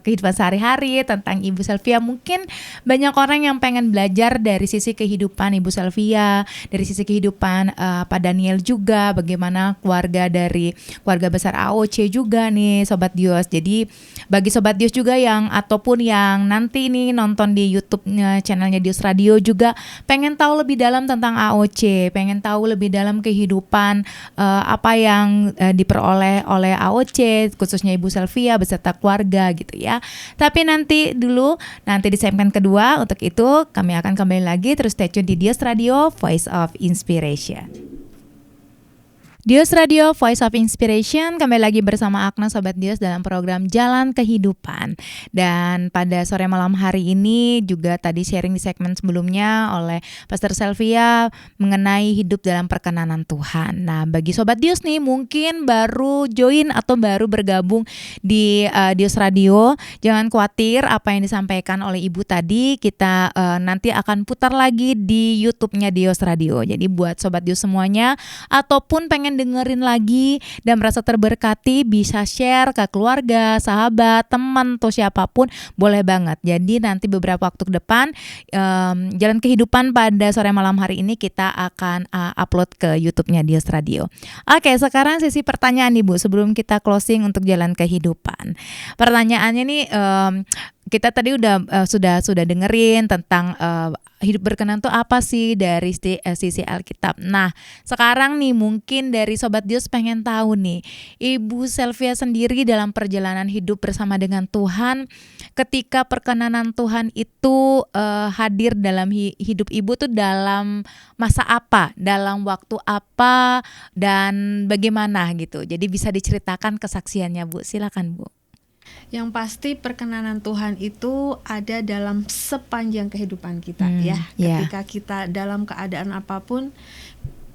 kehidupan sehari-hari, tentang Ibu Selvia. Mungkin banyak orang yang pengen belajar dari sisi kehidupan Ibu Selvia, dari sisi kehidupan Pak Daniel juga, bagaimana dari keluarga besar AOC juga nih Sobat Dios. Jadi bagi Sobat Dios juga yang ataupun yang nanti nih nonton di YouTube channelnya Dios Radio juga pengen tahu lebih dalam tentang AOC, pengen tahu lebih dalam kehidupan apa yang diperoleh oleh AOC, khususnya Ibu Selvia beserta keluarga gitu ya. Tapi nanti di segmen kedua, untuk itu kami akan kembali lagi, terus stay tune di Dios Radio, Voice of Inspiration. Dios Radio, Voice of Inspiration, kembali lagi bersama Agnes Sobat Dios dalam program Jalan Kehidupan. Dan pada sore malam hari ini juga tadi sharing di segmen sebelumnya oleh Pastor Selvia mengenai hidup dalam perkenanan Tuhan. Nah, bagi Sobat Dios nih mungkin baru join atau baru bergabung di Dios Radio, jangan khawatir apa yang disampaikan oleh Ibu tadi kita nanti akan putar lagi di YouTube-nya Dios Radio. Jadi buat Sobat Dios semuanya ataupun pengen dengerin lagi dan merasa terberkati, bisa share ke keluarga, sahabat, teman atau siapapun, boleh banget. Jadi nanti beberapa waktu ke depan Jalan Kehidupan pada sore malam hari ini kita akan upload ke YouTube-nya Dios Radio. Oke, sekarang sesi pertanyaan nih Bu, sebelum kita closing untuk Jalan Kehidupan. Pertanyaannya nih kita tadi sudah dengerin tentang hidup berkenan tuh apa sih dari sisi Alkitab. Nah, sekarang nih mungkin dari Sobat Dios pengen tahu nih, Ibu Selvia sendiri dalam perjalanan hidup bersama dengan Tuhan, ketika perkenanan Tuhan itu hadir dalam hidup Ibu tuh dalam masa apa, dalam waktu apa, dan bagaimana gitu. Jadi bisa diceritakan kesaksiannya Bu, silakan Bu. Yang pasti perkenanan Tuhan itu ada dalam sepanjang kehidupan kita ya. Ketika kita dalam keadaan apapun,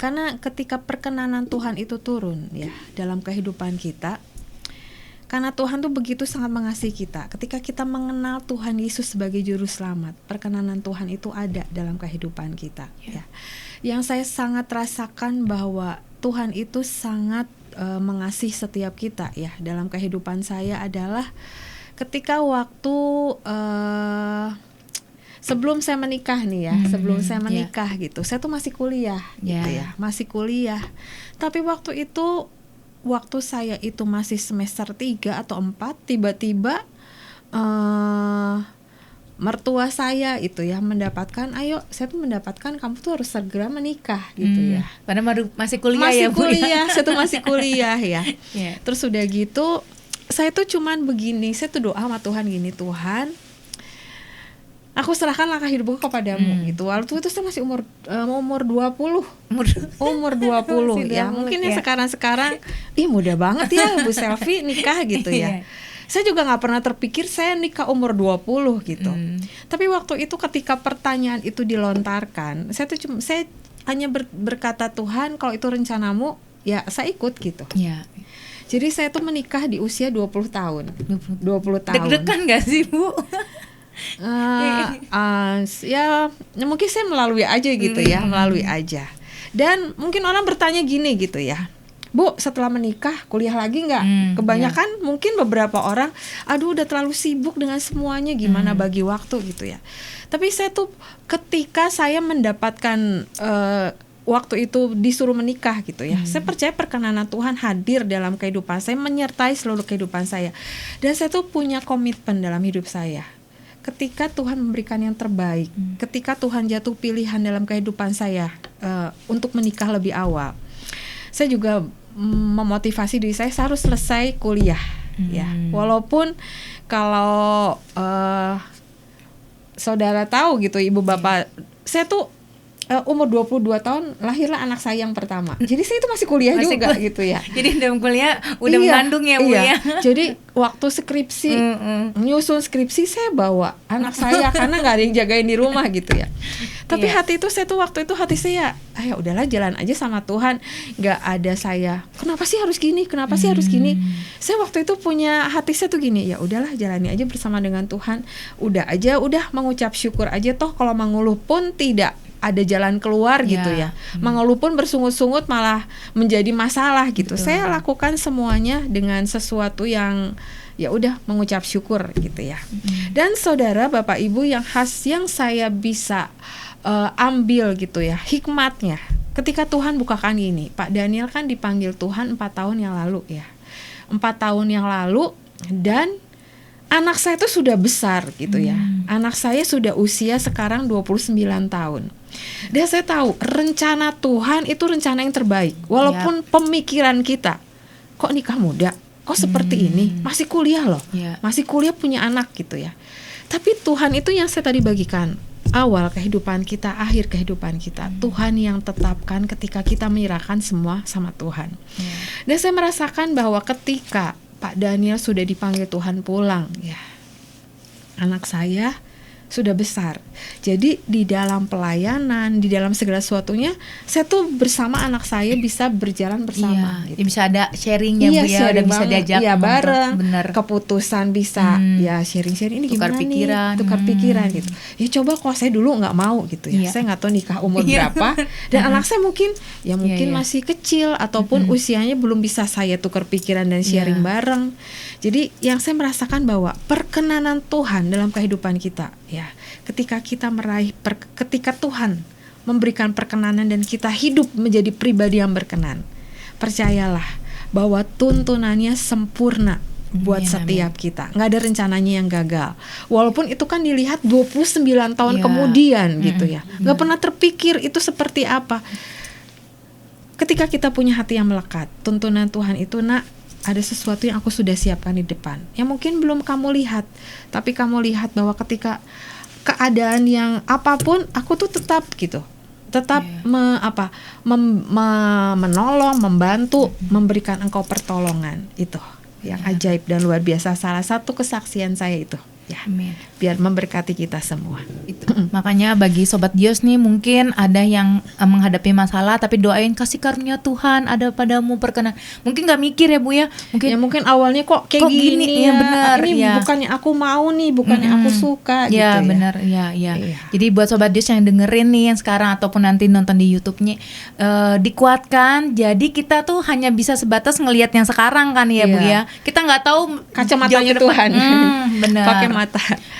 karena ketika perkenanan Tuhan itu turun ya dalam kehidupan kita, karena Tuhan tuh begitu sangat mengasihi kita. Ketika kita mengenal Tuhan Yesus sebagai juru selamat, perkenanan Tuhan itu ada dalam kehidupan kita ya. Yang saya sangat rasakan bahwa Tuhan itu sangat mengasihi setiap kita ya dalam kehidupan saya adalah ketika waktu sebelum saya menikah nih ya, sebelum saya menikah gitu, saya tuh masih kuliah gitu ya, masih kuliah. Tapi waktu itu, waktu saya itu masih semester 3 atau 4, tiba-tiba mertua saya itu ya mendapatkan, saya tuh mendapatkan kamu tuh harus segera menikah gitu ya. Padahal masih kuliah ya Bu. Saya tuh masih kuliah ya. Terus udah gitu, saya tuh cuman begini, saya tuh doa sama Tuhan gini, Tuhan, aku serahkan langkah hidupku kepadamu gitu. Waktu itu saya masih umur 20. Umur 20 ya. Mungkin yang sekarang muda banget ya Bu Selvi nikah gitu ya. Saya juga gak pernah terpikir saya nikah umur 20 gitu. Tapi waktu itu ketika pertanyaan itu dilontarkan, saya hanya berkata, Tuhan kalau itu rencanamu, ya saya ikut gitu. Jadi saya tuh menikah di usia 20 tahun. 20 tahun. Deg-degan gak sih Bu? Ya mungkin saya melalui aja gitu ya, melalui aja. Dan mungkin orang bertanya gini gitu ya, Bu, setelah menikah kuliah lagi nggak? Kebanyakan mungkin beberapa orang, aduh udah terlalu sibuk dengan semuanya, gimana bagi waktu gitu ya. Tapi saya tuh ketika saya mendapatkan waktu itu disuruh menikah gitu ya, saya percaya perkenanan Tuhan hadir dalam kehidupan saya, menyertai seluruh kehidupan saya. Dan saya tuh punya komitmen dalam hidup saya. Ketika Tuhan memberikan yang terbaik, ketika Tuhan jatuh pilihan dalam kehidupan saya untuk menikah lebih awal, saya juga memotivasi diri saya harus selesai kuliah ya. Walaupun kalau saudara tahu gitu, ibu bapak, saya tuh umur 22 tahun lahirlah anak saya yang pertama. Jadi saya itu masih kuliah juga gitu ya. Jadi dalam kuliah udah mengandung ya Bu ya. Jadi waktu skripsi, nyusun skripsi saya bawa anak saya karena nggak ada yang jagain di rumah gitu ya. Tapi hati itu saya tuh waktu itu hati saya, ya udahlah jalan aja sama Tuhan. Nggak ada saya, kenapa sih harus gini? Kenapa sih harus gini? Saya waktu itu punya hati saya tuh gini, ya udahlah jalani aja bersama dengan Tuhan. Udah mengucap syukur aja, toh kalau mengeluh pun tidak ada jalan keluar gitu ya. Mengeluh pun bersungut-sungut malah menjadi masalah gitu. Betul. Saya lakukan semuanya dengan sesuatu yang ya udah mengucap syukur gitu ya. Dan saudara, Bapak Ibu, yang saya bisa ambil gitu ya, hikmatnya ketika Tuhan bukakan ini. Pak Daniel kan dipanggil Tuhan 4 tahun yang lalu ya. 4 tahun yang lalu, dan anak saya itu sudah besar gitu ya. Anak saya sudah usia sekarang 29 tahun. Dan saya tahu rencana Tuhan itu rencana yang terbaik. Walaupun pemikiran kita, kok nikah muda, kok seperti ini, masih kuliah loh, masih kuliah punya anak gitu ya. Tapi Tuhan itu yang saya tadi bagikan, awal kehidupan kita, akhir kehidupan kita, Tuhan yang tetapkan ketika kita menyerahkan semua sama Tuhan. Dan saya merasakan bahwa ketika Pak Daniel sudah dipanggil Tuhan pulang, ya, anak saya sudah besar. Jadi di dalam pelayanan, di dalam segala sesuatunya, saya tuh bersama anak saya bisa berjalan bersama. Gitu. Bisa ada sharing ya, Bu ya, udah bisa diajak bareng. Bener. Keputusan bisa ya sharing-sharing ini tukar gimana pikiran. nih, tukar pikiran gitu. Ya coba kalau saya dulu nggak mau gitu ya. Saya nggak tahu nikah umur berapa dan anak saya mungkin masih kecil ataupun usianya belum bisa saya tukar pikiran dan sharing bareng. Jadi yang saya merasakan bahwa perkenanan Tuhan dalam kehidupan kita, ya, ketika kita ketika Tuhan memberikan perkenanan dan kita hidup menjadi pribadi yang berkenan, percayalah bahwa tuntunannya sempurna buat setiap kita. Nggak ada rencananya yang gagal. Walaupun itu kan dilihat 29 tahun kemudian gitu ya. Nggak pernah terpikir itu seperti apa. Ketika kita punya hati yang melekat, tuntunan Tuhan itu, nak, ada sesuatu yang aku sudah siapkan di depan, yang mungkin belum kamu lihat, tapi kamu lihat bahwa ketika keadaan yang apapun, aku tuh tetap menolong, membantu, memberikan engkau pertolongan. Itu yang ajaib dan luar biasa. Salah satu kesaksian saya itu, ya. Amin. Biar memberkati kita semua. Itu. Makanya bagi Sobat Dios nih, mungkin ada yang menghadapi masalah, tapi doain kasih karunia Tuhan ada padamu perkenan. Mungkin nggak mikir ya, Bu ya. Mungkin awalnya kok gini ya, benar. Ini bukannya aku mau nih, bukannya aku suka gitu ya. Benar, ya. Jadi buat Sobat Dios yang dengerin nih yang sekarang ataupun nanti nonton di YouTube-nya, dikuatkan. Jadi kita tuh hanya bisa sebatas ngelihat yang sekarang kan ya, Bu ya. Kita nggak tahu kacamatanya Tuhan. Benar. Pakai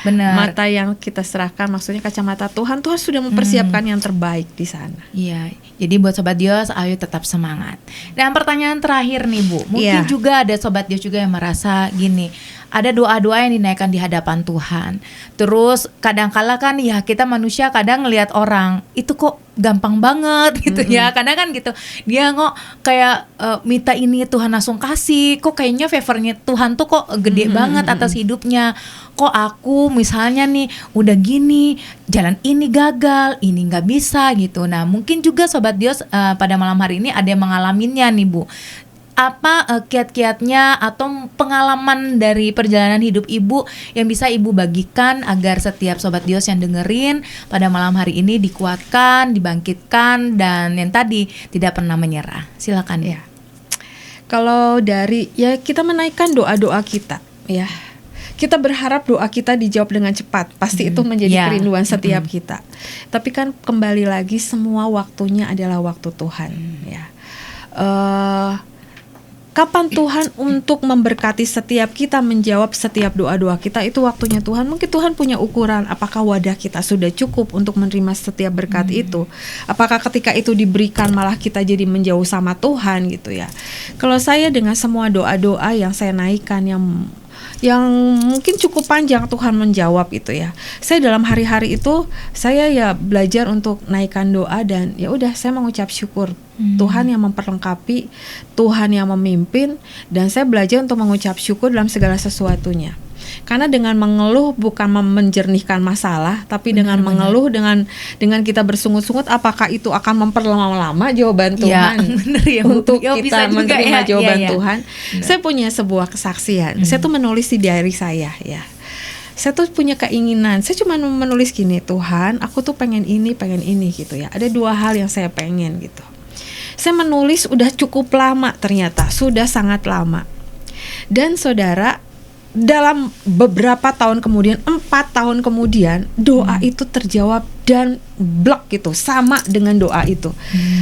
mata yang kita serahkan, maksudnya kacamata Tuhan sudah mempersiapkan yang terbaik di sana. Iya, jadi buat Sobat Dios, ayo tetap semangat. Dan pertanyaan terakhir nih, Bu, mungkin juga ada Sobat Dios juga yang merasa gini, ada doa-doa yang dinaikkan di hadapan Tuhan. Terus kadang-kala kan ya kita manusia kadang ngelihat orang itu kok gampang banget gitu ya. Kadang kan gitu. Dia kok kayak minta ini Tuhan langsung kasih. Kok kayaknya favornya Tuhan tuh kok gede banget atas hidupnya. Kok aku misalnya nih udah gini, jalan ini gagal, ini nggak bisa gitu. Nah mungkin juga Sobat Dios pada malam hari ini ada yang mengalaminya nih, Bu. Apa kiat-kiatnya atau pengalaman dari perjalanan hidup Ibu yang bisa Ibu bagikan agar setiap Sobat Dios yang dengerin pada malam hari ini dikuatkan, dibangkitkan, dan yang tadi tidak pernah menyerah. Silakan ya. Kalau kita menaikkan doa-doa kita, ya. Kita berharap doa kita dijawab dengan cepat. Pasti itu menjadi kerinduan setiap kita. Tapi kan kembali lagi semua waktunya adalah waktu Tuhan, ya. Kapan Tuhan untuk memberkati setiap kita, menjawab setiap doa-doa kita, itu waktunya Tuhan. Mungkin Tuhan punya ukuran, apakah wadah kita sudah cukup untuk menerima setiap berkat itu. Apakah ketika itu diberikan malah kita jadi menjauh sama Tuhan gitu ya. Kalau saya dengan semua doa-doa yang saya naikkan, yang mungkin cukup panjang Tuhan menjawab itu ya. Saya dalam hari-hari itu saya ya belajar untuk naikkan doa dan ya udah saya mengucap syukur. Tuhan yang memperlengkapi, Tuhan yang memimpin, dan saya belajar untuk mengucap syukur dalam segala sesuatunya. Karena dengan mengeluh bukan menjernihkan masalah, tapi dengan mengeluh dengan kita bersungut-sungut, apakah itu akan memperlama-lama jawaban Tuhan untuk kita menerima jawaban Tuhan. Saya punya sebuah kesaksian. Saya tuh menulis di diary saya ya. Saya tuh punya keinginan. Saya cuma menulis gini, Tuhan, aku tuh pengen ini gitu ya. Ada 2 hal yang saya pengen gitu. Saya menulis udah cukup lama, ternyata sudah sangat lama. Dan saudara, dalam beberapa tahun kemudian, 4 tahun kemudian, doa itu terjawab dan blok gitu, sama dengan doa itu.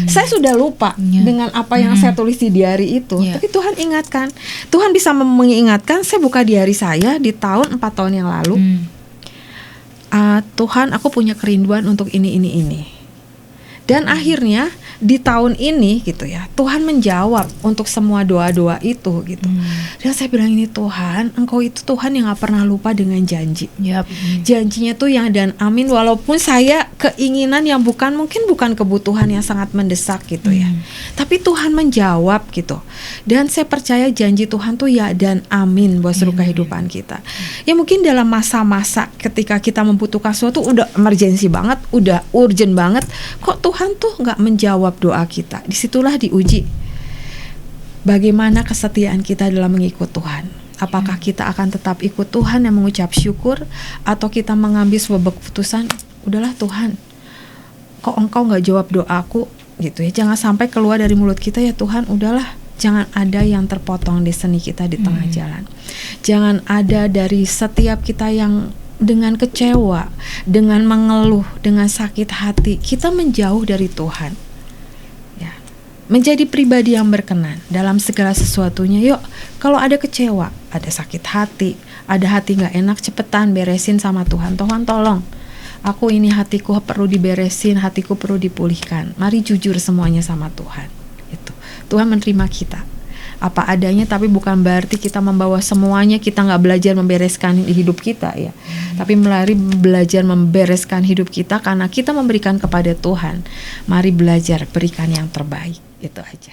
Saya sudah lupa dengan apa yang saya tulis di diary itu, tapi Tuhan ingatkan. Tuhan bisa mengingatkan. Saya buka diary saya di tahun 4 tahun yang lalu. Tuhan, aku punya kerinduan untuk ini. Dan akhirnya di tahun ini gitu ya, Tuhan menjawab untuk semua doa-doa itu gitu. Dan saya bilang ini, Tuhan, Engkau itu Tuhan yang gak pernah lupa dengan janji. Janjinya tuh yang dan amin, walaupun saya keinginan yang mungkin bukan kebutuhan yang sangat mendesak gitu ya. Tapi Tuhan menjawab gitu. Dan saya percaya janji Tuhan tuh ya dan amin buat seluruh kehidupan kita. Ya mungkin dalam masa-masa ketika kita membutuhkan sesuatu udah emergency banget, udah urgent banget, kok Tuhan tuh gak menjawab doa kita. Disitulah diuji bagaimana kesetiaan kita dalam mengikut Tuhan. Apakah kita akan tetap ikut Tuhan yang mengucap syukur, atau kita mengambil sebuah keputusan, udahlah Tuhan, kok Engkau gak jawab doaku gitu ya. Jangan sampai keluar dari mulut kita, ya Tuhan udahlah. Jangan ada yang terpotong di seni kita di tengah jalan. Jangan ada dari setiap kita yang dengan kecewa, dengan mengeluh, dengan sakit hati, kita menjauh dari Tuhan. Menjadi pribadi yang berkenan dalam segala sesuatunya. Yuk, kalau ada kecewa, ada sakit hati, ada hati gak enak, cepetan beresin sama Tuhan. Tuhan tolong, aku ini hatiku perlu diberesin, hatiku perlu dipulihkan. Mari jujur semuanya sama Tuhan. Itu Tuhan menerima kita apa adanya, tapi bukan berarti kita membawa semuanya, kita gak belajar membereskan hidup kita ya. Tapi melalui belajar membereskan hidup kita karena kita memberikan kepada Tuhan. Mari belajar berikan yang terbaik. Itu aja.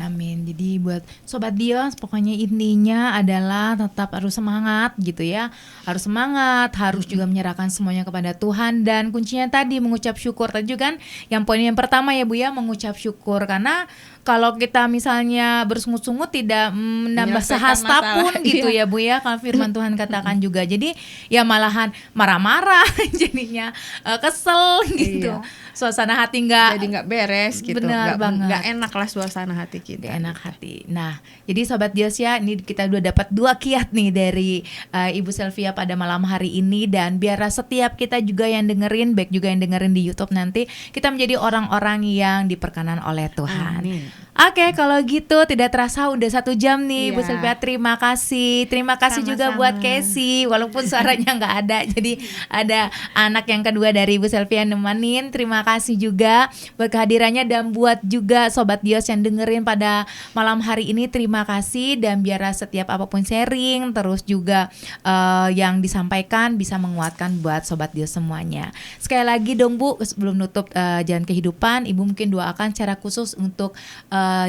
Amin. Jadi buat Sobat Dios, pokoknya intinya adalah tetap harus semangat gitu ya. Harus semangat, harus juga menyerahkan semuanya kepada Tuhan. Dan kuncinya tadi mengucap syukur. Tadi juga kan yang poin yang pertama ya Bu ya, mengucap syukur. Karena kalau kita misalnya bersungut-sungut tidak menambah sehasta pun gitu ya Bu ya, kalau firman Tuhan katakan juga. Jadi ya malahan marah-marah jadinya kesel gitu. Suasana hati jadi nggak beres gitu. Benar banget. Nggak enak lah suasana hati kita. Gak enak hati. Nah, jadi Sobat Dios ya, ini kita udah dapat 2 kiat nih dari Ibu Sylvia pada malam hari ini. Dan biar setiap kita juga yang dengerin, baik juga yang dengerin di YouTube nanti, kita menjadi orang-orang yang diperkenan oleh Tuhan. Amin. Oke, kalau gitu tidak terasa udah 1 jam nih Bu Sylvia. Terima kasih. Terima kasih sama-sama juga buat Casey, walaupun suaranya nggak ada. Jadi ada anak yang kedua dari Bu Sylvia nemenin. Terima kasih juga buat kehadirannya, dan buat juga Sobat Dios yang dengerin pada malam hari ini. Terima kasih, dan biar setiap apapun sharing terus juga yang disampaikan bisa menguatkan buat Sobat Dios semuanya. Sekali lagi dong Bu, sebelum nutup Jalan Kehidupan, Ibu mungkin doakan secara khusus untuk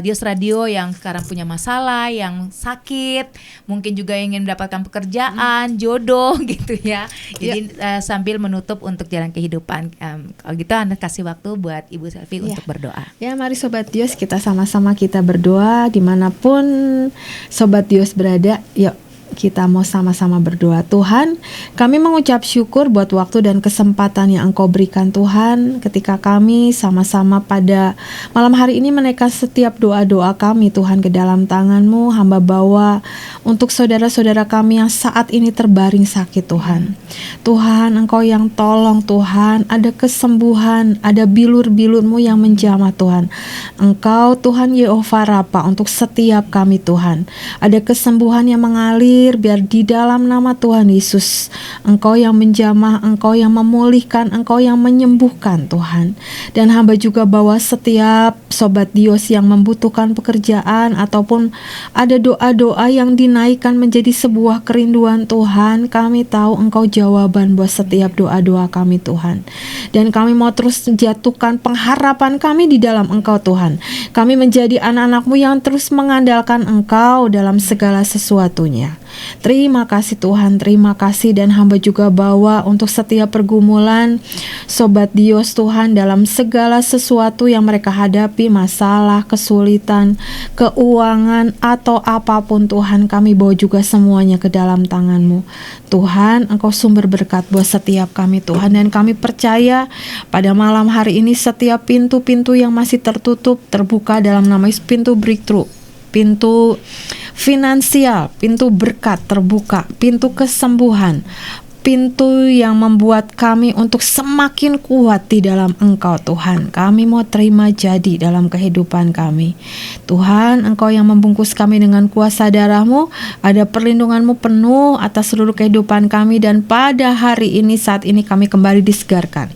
Dios Radio yang sekarang punya masalah, yang sakit, mungkin juga ingin mendapatkan pekerjaan, jodoh gitu ya. Jadi sambil menutup untuk Jalan Kehidupan, kalau gitu Anda kasih waktu buat Ibu Selvi untuk berdoa. Ya, mari Sobat Dios, kita sama-sama kita berdoa dimanapun Sobat Dios berada. Yuk kita mau sama-sama berdoa. Tuhan, kami mengucap syukur buat waktu dan kesempatan yang Engkau berikan Tuhan, ketika kami sama-sama pada malam hari ini menaikkan setiap doa-doa kami Tuhan ke dalam tangan-Mu. Hamba bawa untuk saudara-saudara kami yang saat ini terbaring sakit Tuhan. Tuhan, Engkau yang tolong Tuhan, ada kesembuhan, ada bilur-bilur-Mu yang menjamah Tuhan. Engkau Tuhan Yehova Rafa untuk setiap kami Tuhan. Ada kesembuhan yang mengalir, biar di dalam nama Tuhan Yesus, Engkau yang menjamah, Engkau yang memulihkan, Engkau yang menyembuhkan Tuhan. Dan hamba juga bawa setiap Sobat Dios yang membutuhkan pekerjaan, ataupun ada doa-doa yang dinaikkan menjadi sebuah kerinduan Tuhan. Kami tahu Engkau jawaban buat setiap doa-doa kami Tuhan. Dan kami mau terus menjatuhkan pengharapan kami di dalam Engkau Tuhan. Kami menjadi anak-anak-Mu yang terus mengandalkan Engkau dalam segala sesuatunya. Terima kasih Tuhan, terima kasih. Dan hamba juga bawa untuk setiap pergumulan Sobat Dios Tuhan dalam segala sesuatu yang mereka hadapi, masalah, kesulitan, keuangan, atau apapun Tuhan, kami bawa juga semuanya ke dalam tangan-Mu Tuhan. Engkau sumber berkat buat setiap kami Tuhan. Dan kami percaya pada malam hari ini setiap pintu-pintu yang masih tertutup terbuka dalam nama Yesus. Pintu breakthrough, pintu finansial, pintu berkat terbuka, pintu kesembuhan, pintu yang membuat kami untuk semakin kuat di dalam Engkau Tuhan. Kami mau terima jadi dalam kehidupan kami Tuhan. Engkau yang membungkus kami dengan kuasa darah-Mu, ada perlindungan-Mu penuh atas seluruh kehidupan kami. Dan pada hari ini, saat ini kami kembali disegarkan,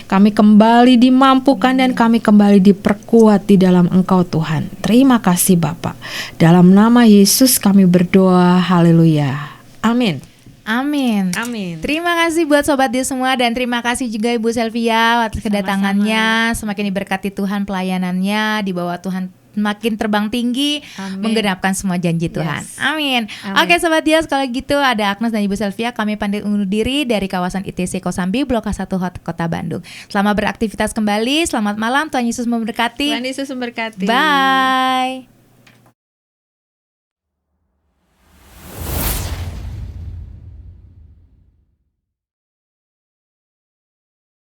Kami kembali dimampukan dan kami kembali diperkuat di dalam Engkau Tuhan. Terima kasih Bapak. Dalam nama Yesus kami berdoa. Haleluya. Amin. Amin. Amin. Terima kasih buat Sobat Dia semua, dan terima kasih juga Ibu Selvia atas kedatangannya. Semakin diberkati Tuhan pelayanannya, di bawah Tuhan makin terbang tinggi, Amin. menggenapkan semua janji Tuhan. Yes. Amin. Amin. Oke Sobat Dia, kalau gitu ada Agnes dan Ibu Selvia, kami pamit undur diri dari kawasan ITC Kosambi, Blok A1 Kota Bandung. Selamat beraktivitas kembali, selamat malam, Tuhan Yesus memberkati. Tuhan Yesus memberkati. Bye.